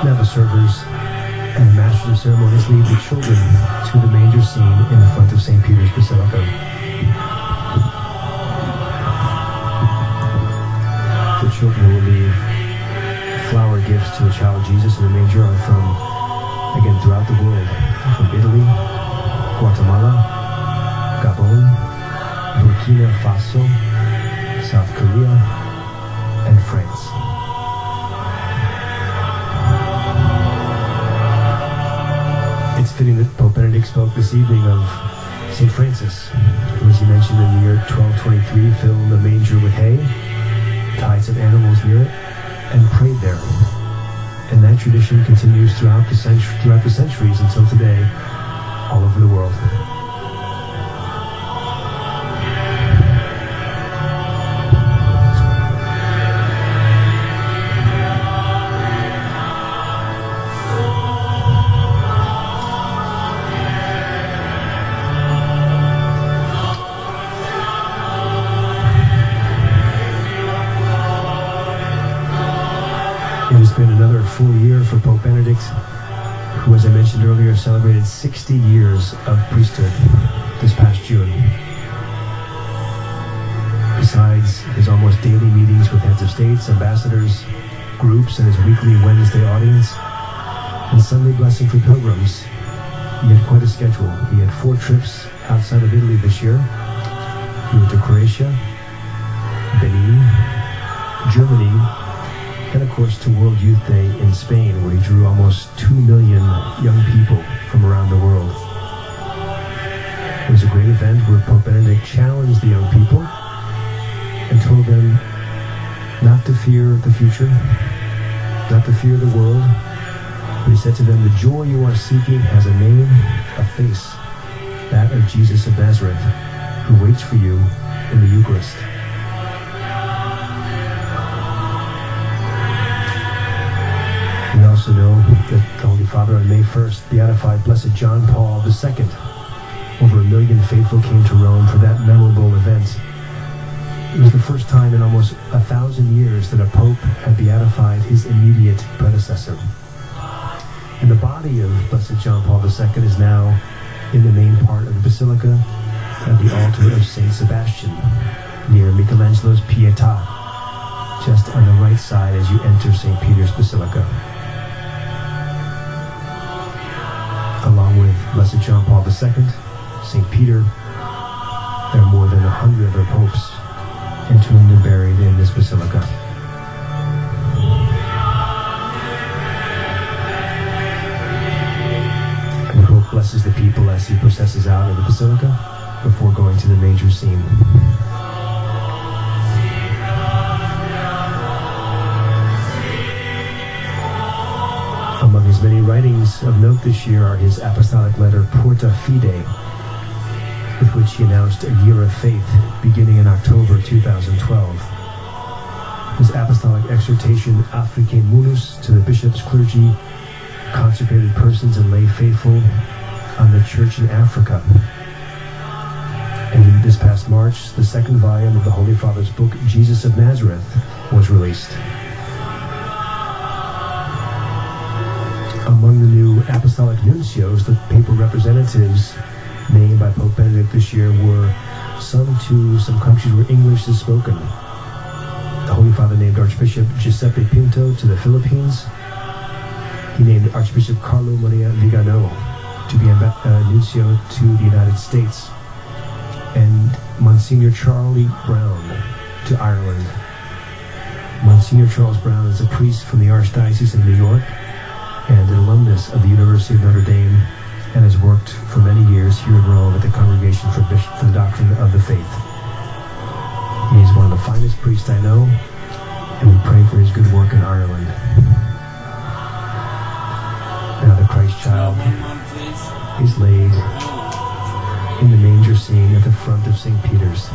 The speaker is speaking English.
Now the servers and the masters of ceremonies lead the children to the manger scene in the front of St. Peter's Basilica. The children who will leave flower gifts to the child Jesus in the manger are from, again, throughout the world, from Italy, Guatemala, Gabon, Burkina Faso, South Korea, and France. It's fitting that Pope Benedict spoke this evening of St. Francis, who, as he mentioned in the year 1223, filled a manger with hay, tied some animals near it, and prayed there. And that tradition continues throughout the centuries until today, all over the world. It has been another full year for Pope Benedict, who, as I mentioned earlier, celebrated 60 years of priesthood this past June. Besides his almost daily meetings with heads of states, ambassadors, groups, and his weekly Wednesday audience, and Sunday blessing for pilgrims, he had quite a schedule. He had 4 trips outside of Italy this year. He went to Croatia, Benin, Germany, and of course to World Youth Day in Spain, where he drew almost 2 million young people from around the world. It was a great event where Pope Benedict challenged the young people and told them not to fear the future, not to fear the world. But he said to them, the joy you are seeking has a name, a face, that of Jesus of Nazareth, who waits for you in the Eucharist. We also know that the Holy Father on May 1st beatified Blessed John Paul II. Over 1 million faithful came to Rome for that memorable event. It was the first time in almost 1,000 years that a pope had beatified his immediate predecessor. And the body of Blessed John Paul II is now in the main part of the Basilica at the altar of St. Sebastian, near Michelangelo's Pietà, just on the right side as you enter St. Peter's Basilica. Along with Blessed John Paul II, St. Peter, there are more than 100 other popes entombed and buried in this basilica. And the Pope blesses the people as he processes out of the basilica before going to the manger scene. Among his many writings of note this year are his apostolic letter Porta Fidei, with which he announced a year of faith beginning in October 2012. His apostolic exhortation Africae Munus to the bishops, clergy, consecrated persons, and lay faithful on the church in Africa. And this past March, the 2nd volume of the Holy Father's book, Jesus of Nazareth, was released. Among the new apostolic nuncios, the papal representatives named by Pope Benedict this year were some to some countries where English is spoken. The Holy Father named Archbishop Giuseppe Pinto to the Philippines. He named Archbishop Carlo Maria Vigano to be nuncio to the United States, and Monsignor Charlie Brown to Ireland. Monsignor Charles Brown is a priest from the Archdiocese of New York and an alumnus of the University of Notre Dame, and has worked for many years here in Rome at the Congregation for the Doctrine of the Faith. He is one of the finest priests I know, and we pray for his good work in Ireland. Now the Christ child is laid in the manger scene at the front of St. Peter's.